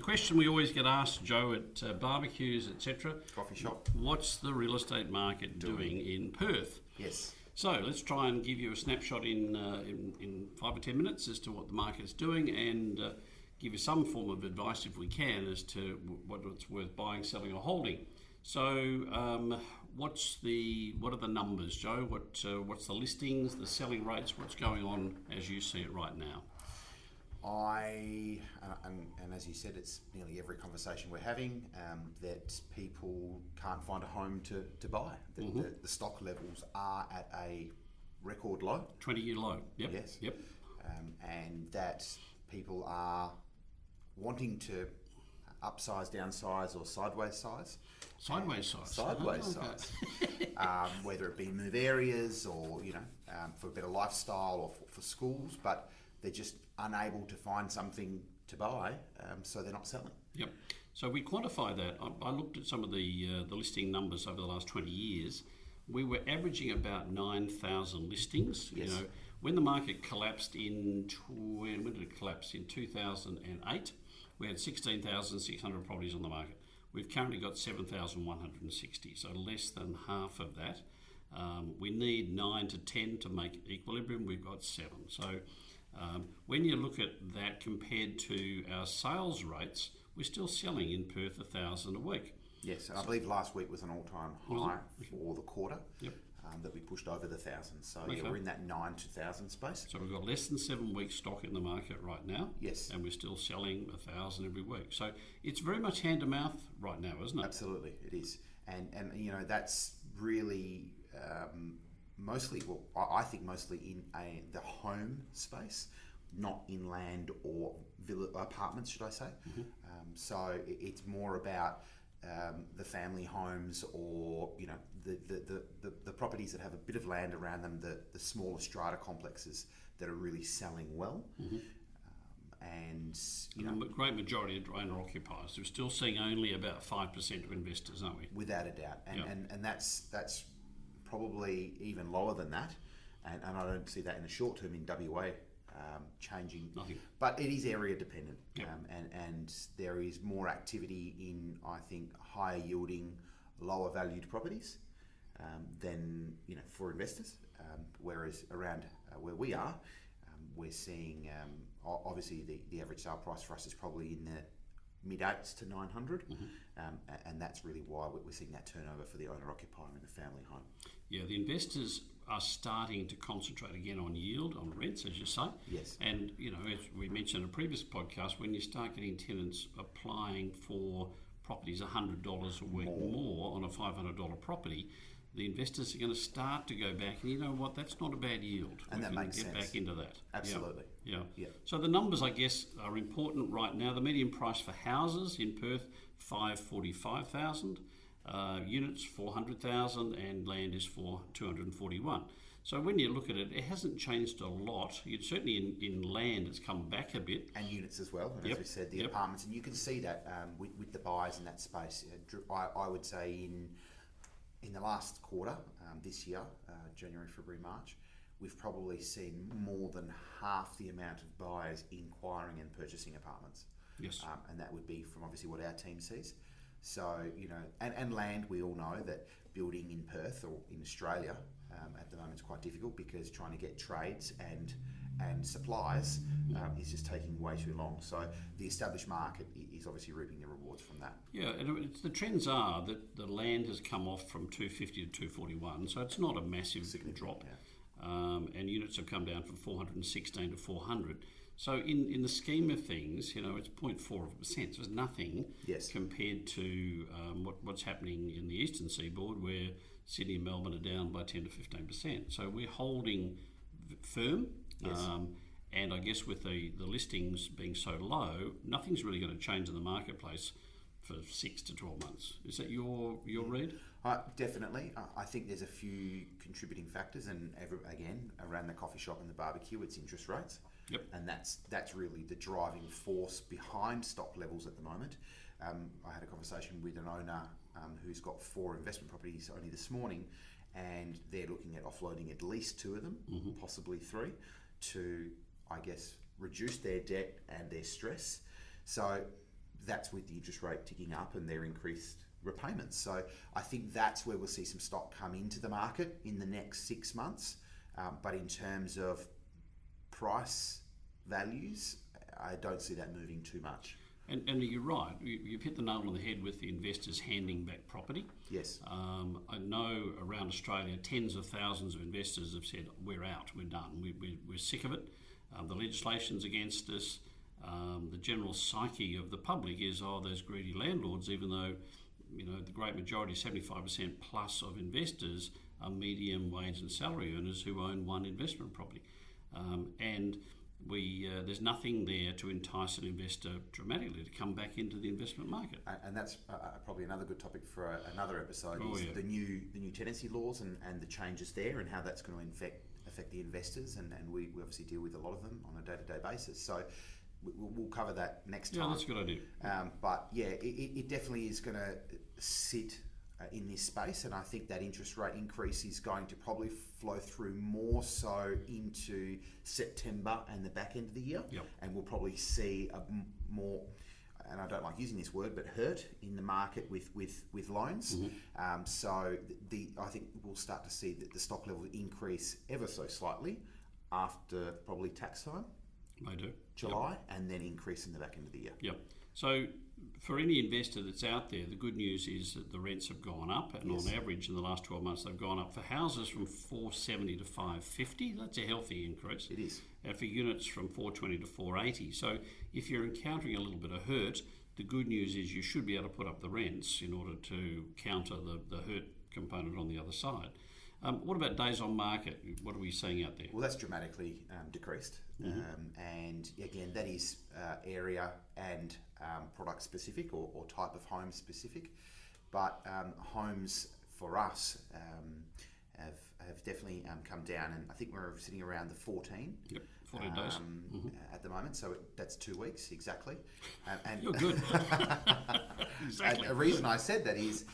question we always get asked, Joe, at BBQs, etc. Coffee shop. What's the real estate market doing in Perth? Yes. So let's try and give you a snapshot in 5 or 10 minutes as to what the market's doing, and give you some form of advice, if we can, as to what it's worth buying, selling, or holding. So, what are the numbers, Joe? What's the listings, the selling rates? What's going on as you see it right now? And as you said, it's nearly every conversation we're having that people can't find a home to buy. The stock levels are at a record low. 20-year low. Yep. Yes. Yep. And that people are wanting to upsize, downsize, or sideways size. Sideways size. Sideways size. Whether it be move areas or, for a better lifestyle or for schools, but they're just unable to find something to buy, so they're not selling. Yep. So we quantify that. I looked at some of the listing numbers over the last 20 years. We were averaging about 9,000 listings. Yes. When the market collapsed when did it collapse? In 2008, we had 16,600 properties on the market. We've currently got 7,160, so less than half of that. We need 9 to 10 to make equilibrium. We've got 7. So when you look at that compared to our sales rates, we're still selling in Perth 1,000 a week. Yes, and I believe last week was an all-time high for the quarter. Yep. That we pushed over the 1,000. So Okay. we're in that 9 to 1,000 space. So we've got less than 7 weeks stock in the market right now. Yes. And we're still selling 1,000 every week. So it's very much hand to mouth right now, isn't it? Absolutely, it is. And that's really mostly, I think mostly in the home space, not in land or apartments, should I say. Mm-hmm. So it's more about the family homes, or the properties that have a bit of land around them, the smaller strata complexes that are really selling well. Mm-hmm. And the great majority of owner occupiers. We're still seeing only about 5% of investors, aren't we? without a doubt, and that's probably even lower than that, and I don't see that in the short term in WA changing. Nothing. But it is area dependent. Yep. And there is more activity in, I think, higher yielding, lower valued properties than for investors. Whereas around where we are, we're seeing obviously the average sale price for us is probably in the mid-8s to 900, and that's really why we're seeing that turnover for the owner-occupier in the family home. Yeah, the investors are starting to concentrate again on yield, on rents, as you say. Yes. And, as we mentioned in a previous podcast, when you start getting tenants applying for properties $100 a week more on a $500 property, the investors are going to start to go back, and you know what, that's not a bad yield. And that makes sense. Get back into that. Absolutely. Yeah. Yeah. So the numbers, I guess, are important right now. The median price for houses in Perth, 545,000. Units, 400,000, and land is for 241. So when you look at it, it hasn't changed a lot. Certainly in land, it's come back a bit. And units as well, and as we said, the apartments, and you can see that with the buyers in that space. I would say in the last quarter, this year, January, February, March, we've probably seen more than half the amount of buyers inquiring and purchasing apartments. Yes. And that would be from obviously what our team sees. So, and land, we all know that building in Perth or in Australia at the moment is quite difficult, because trying to get trades and supplies is just taking way too long. So the established market is obviously reaping the rewards from that. Yeah, and the trends are that the land has come off from 250 to 241, so it's not a massive drop. Yeah. And units have come down from 416 to 400. So in the scheme of things, it's 0.4%. So it's nothing compared to what's happening in the eastern seaboard, where Sydney and Melbourne are down by 10 to 15%. So we're holding firm. Yes. And I guess with the listings being so low, nothing's really going to change in the marketplace for 6 to 12 months. Is that your read? Definitely. I think there's a few contributing factors, and again, around the coffee shop and the barbecue, it's interest rates. Yep. And that's really the driving force behind stock levels at the moment. I had a conversation with an owner who's got 4 investment properties only this morning, and they're looking at offloading at least 2 of them, possibly 3, to, I guess, reduce their debt and their stress. So that's with the interest rate ticking up and their increased repayments. So I think that's where we'll see some stock come into the market in the next 6 months. But in terms of price values, I don't see that moving too much. And you're right. You've hit the nail on the head with the investors handing back property. Yes. I know around Australia, tens of thousands of investors have said, we're out, we're done, we're sick of it. The legislation's against us. The general psyche of the public is, those greedy landlords, even though the great majority, 75% plus of investors, are medium wage and salary earners who own one investment property. And there's nothing there to entice an investor dramatically to come back into the investment market. And that's probably another good topic for another episode, the new tenancy laws and the changes there and how that's going to affect the investors. And we obviously deal with a lot of them on a day-to-day basis. So we'll cover that next time. Yeah, that's a good idea. But yeah, it definitely is going to sit in this space, and I think that interest rate increase is going to probably flow through more so into September and the back end of the year. Yep. And we'll probably see a more, and I don't like using this word, but hurt in the market with loans. Mm-hmm. So I think we'll start to see that the stock level increase ever so slightly after probably tax time. They do. July, and then increase in the back end of the year. Yep. So for any investor that's out there, the good news is that the rents have gone up, and on average in the last 12 months they've gone up for houses from $470 to $550. That's a healthy increase. It is. And for units from $420 to $480. So if you're encountering a little bit of hurt, the good news is you should be able to put up the rents in order to counter the hurt component on the other side. What about days on market? What are we seeing out there? Well, that's dramatically decreased. Mm-hmm. And again, that is area and product specific or type of home specific. But homes for us have definitely come down, and I think we're sitting around the 14. Yep, 14 days. At the moment, so that's 2 weeks exactly. And You're good. Exactly. And the reason I said that is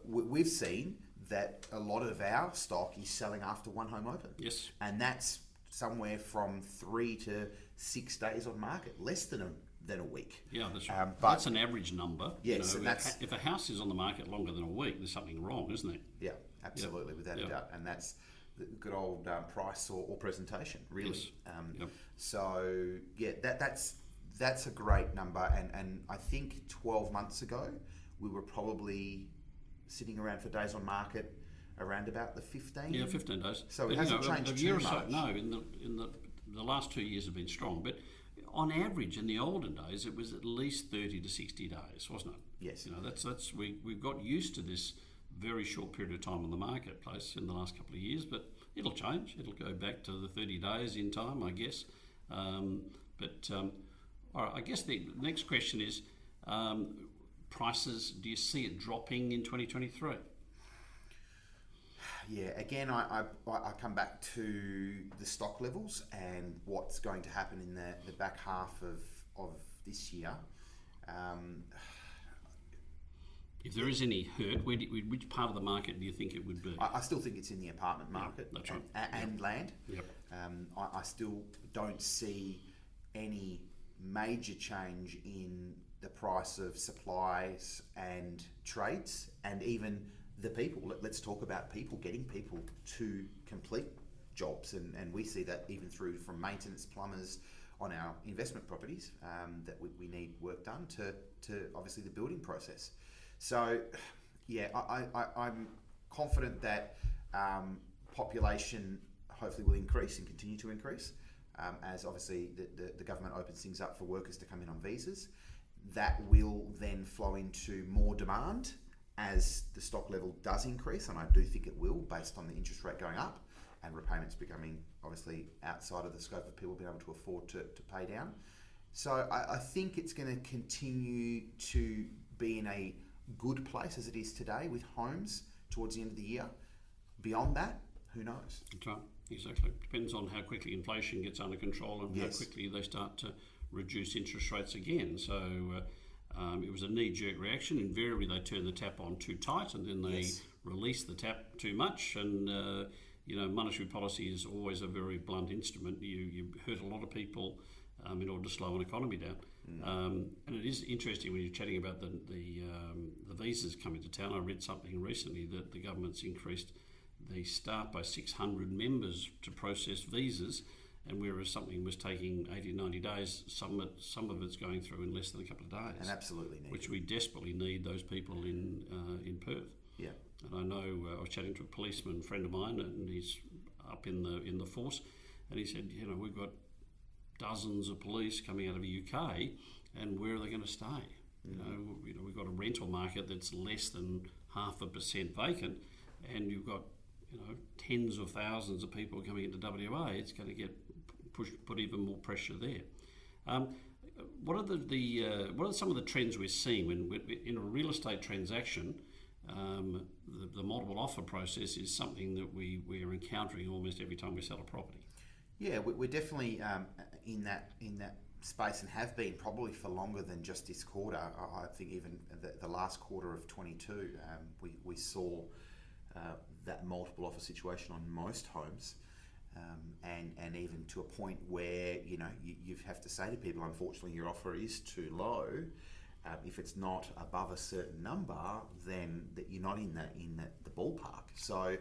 we've seen that a lot of our stock is selling after one home open. Yes. And that's somewhere from 3 to 6 days on market, less than a week. Yeah, that's right. But that's an average number. Yes, and that's if a house is on the market longer than a week, there's something wrong, isn't it? Yeah, absolutely, without a doubt. And that's the good old price or presentation, really. Yes. So yeah, that's a great number. And I think 12 months ago we were probably sitting around for days on market around about the 15. Yeah, 15 days. So it hasn't changed too much. No, in the last 2 years have been strong, but on average in the olden days it was at least 30 to 60 days, wasn't it? Yes. That's we've got used to this very short period of time on the marketplace in the last couple of years, but it'll change. It'll go back to the 30 days in time, I guess. All right, I guess the next question is prices. Do you see it dropping in 2023? Yeah, again, I come back to the stock levels and what's going to happen in the back half of this year. If there is any hurt, which part of the market do you think it would be? I still think it's in the apartment market that's right. and land. Yep. I still don't see any major change in the price of supplies and trades, and even the people. Let's talk about people, getting people to complete jobs, and we see that even through from maintenance plumbers on our investment properties, that we need work done to obviously the building process. So yeah, I'm confident that population hopefully will increase and continue to increase as obviously the government opens things up for workers to come in on visas. That will then flow into more demand as the stock level does increase, and I do think it will, based on the interest rate going up and repayments becoming obviously outside of the scope of people being able to afford to pay down. So I think it's going to continue to be in a good place as it is today with homes towards the end of the year. Beyond that, who knows? That's right, exactly. Depends on how quickly inflation gets under control and how quickly they start to reduce interest rates again. So it was a knee-jerk reaction. Invariably, they turn the tap on too tight, and then they release the tap too much. And monetary policy is always a very blunt instrument. You hurt a lot of people in order to slow an economy down. And it is interesting when you're chatting about the visas coming to town. I read something recently that the government's increased the staff by 600 members to process visas, and whereas something was taking 80, 90 days, some of it's going through in less than a couple of days. And absolutely need. Which we desperately need those people in Perth. Yeah. And I know I was chatting to a policeman friend of mine, and he's up in the force, and he said, we've got dozens of police coming out of the UK, and where are they going to stay? We've got a rental market that's less than 0.5% vacant, and you've got tens of thousands of people coming into WA. It's going to get put even more pressure there. What are some of the trends we're seeing when in a real estate transaction? The multiple offer process is something that we're encountering almost every time we sell a property. Yeah, we're definitely in that space and have been probably for longer than just this quarter. I think even the last quarter of 22, we saw that multiple offer situation on most homes, and even to a point where you have to say to people, unfortunately, your offer is too low. If it's not above a certain number, then that you're not in the ballpark. So,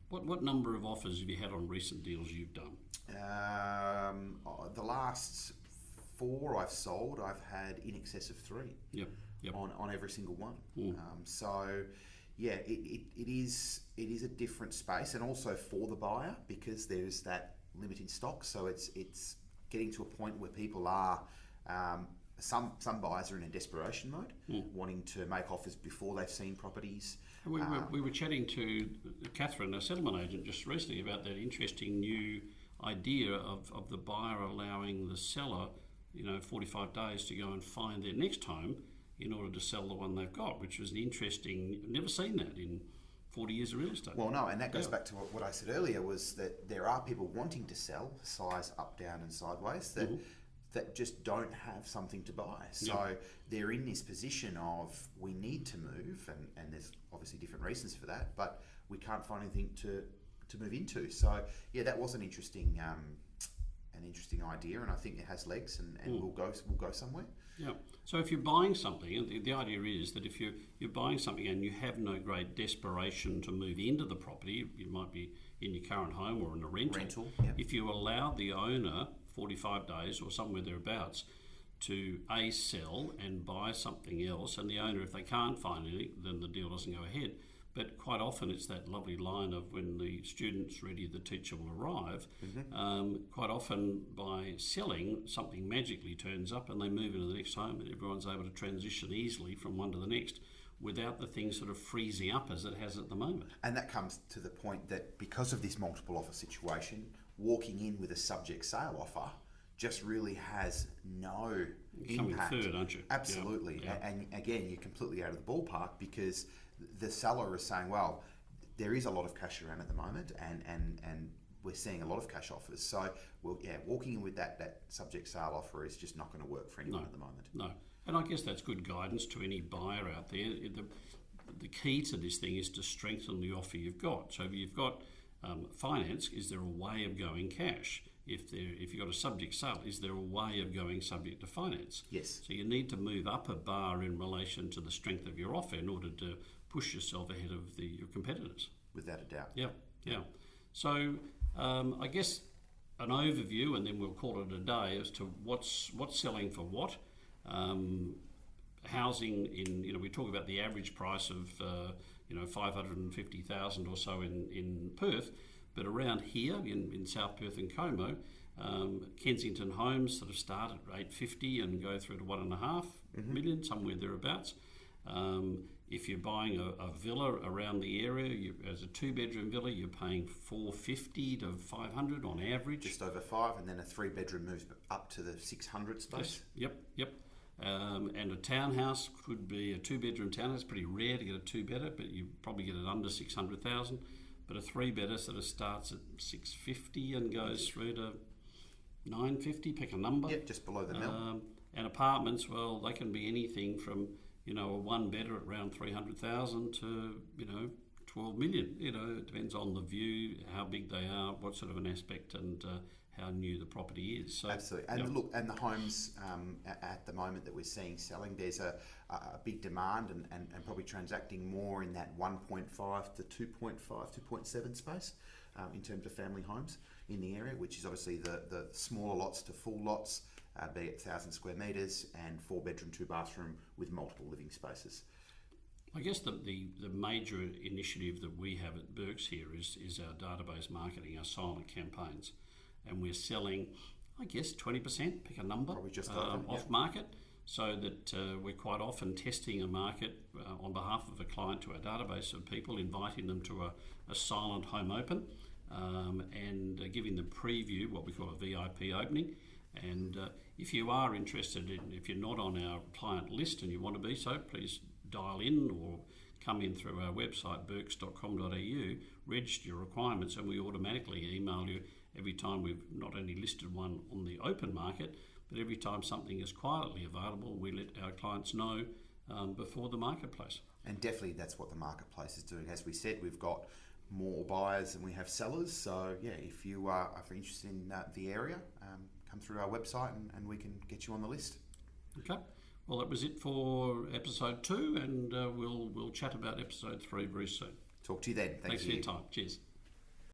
what number of offers have you had on recent deals you've done? The last 4 I've sold, I've had in excess of 3. Yep. On every single one. So, yeah, it is a different space, and also for the buyer, because there's that limited stock. So it's getting to a point where people are. Some buyers are in a desperation mode, wanting to make offers before they've seen properties. We were chatting to Catherine, a settlement agent, just recently about that interesting new idea of the buyer allowing the seller, 45 days to go and find their next home in order to sell the one they've got, which was an interesting. Never seen that in 40 years of real estate. Well, no, and that goes back to what I said earlier, was that there are people wanting to sell, size up, down, and sideways, that just don't have something to buy. So they're in this position of, we need to move, and there's obviously different reasons for that, but we can't find anything to move into. So yeah, that was an interesting idea, and I think it has legs, and we'll go somewhere. Yeah. So if you're buying something, the idea is that if you're buying something and you have no great desperation to move into the property, you might be in your current home or in a rental. If you allow the owner 45 days or somewhere thereabouts to sell and buy something else, and the owner, if they can't find anything, then the deal doesn't go ahead. But quite often it's that lovely line of, when the student's ready, the teacher will arrive. Quite often by selling, something magically turns up and they move into the next home, and everyone's able to transition easily from one to the next without the thing sort of freezing up as it has at the moment. And that comes to the point that because of this multiple offer situation, walking in with a subject sale offer just really has no impact. Third, aren't you? Absolutely. Yeah. And again, you're completely out of the ballpark, because the seller is saying, well, there is a lot of cash around at the moment, and we're seeing a lot of cash offers. So, walking in with that subject sale offer is just not going to work for anyone at the moment. No. And I guess that's good guidance to any buyer out there. The key to this thing is to strengthen the offer you've got. So if you've got finance, is there a way of going cash? If you've got a subject sale, is there a way of going subject to finance? Yes. So you need to move up a bar in relation to the strength of your offer in order to push yourself ahead of your competitors. Without a doubt. Yeah. So I guess an overview, and then we'll call it a day, as to what's selling for what. Housing we talk about the average price of 550,000 or so in Perth, but around here in South Perth and Como, Kensington homes sort of start at 850 and go through to 1.5 million, somewhere thereabouts. If you're buying a villa around the area, as a 2-bedroom villa, you're paying 450 to 500 on average. Just over 5, and then a 3-bedroom moves up to the 600 space. Yes. Yep. And a townhouse could be a 2-bedroom townhouse. Pretty rare to get a 2-bedder, but you probably get it under 600,000. But a 3-bedder sort of starts at 650 and goes through to 950. Pick a number. Yep, just below the mill. And apartments, well, they can be anything from a 1-bedder at around 300,000 to 12 million. It depends on the view, how big they are, what sort of an aspect, and how new the property is. So, Absolutely. And look, and the homes at the moment that we're seeing selling, there's a big demand and probably transacting more in that 1.5 to 2.5, 2.7 space in terms of family homes in the area, which is obviously the smaller lots to full lots, be it 1,000 square metres and 4-bedroom, 2-bathroom with multiple living spaces. I guess the major initiative that we have at Bourkes here is our database marketing, our silent campaigns. And we're selling, I guess, 20%, pick a number, Probably just over, off market, so that we're quite often testing a market on behalf of a client to our database of people, inviting them to a silent home open and giving them preview, what we call a VIP opening. And if you are interested if you're not on our client list and you want to be so, please dial in or come in through our website, bourkes.com.au, register your requirements, and we automatically email you every time we've not only listed one on the open market, but every time something is quietly available, we let our clients know before the marketplace. And definitely that's what the marketplace is doing. As we said, we've got more buyers than we have sellers. So yeah, if you are interested in the area, come through our website and we can get you on the list. Okay. Well, that was it for episode 2, and we'll chat about episode 3 very soon. Talk to you then. Thanks for your time. Cheers.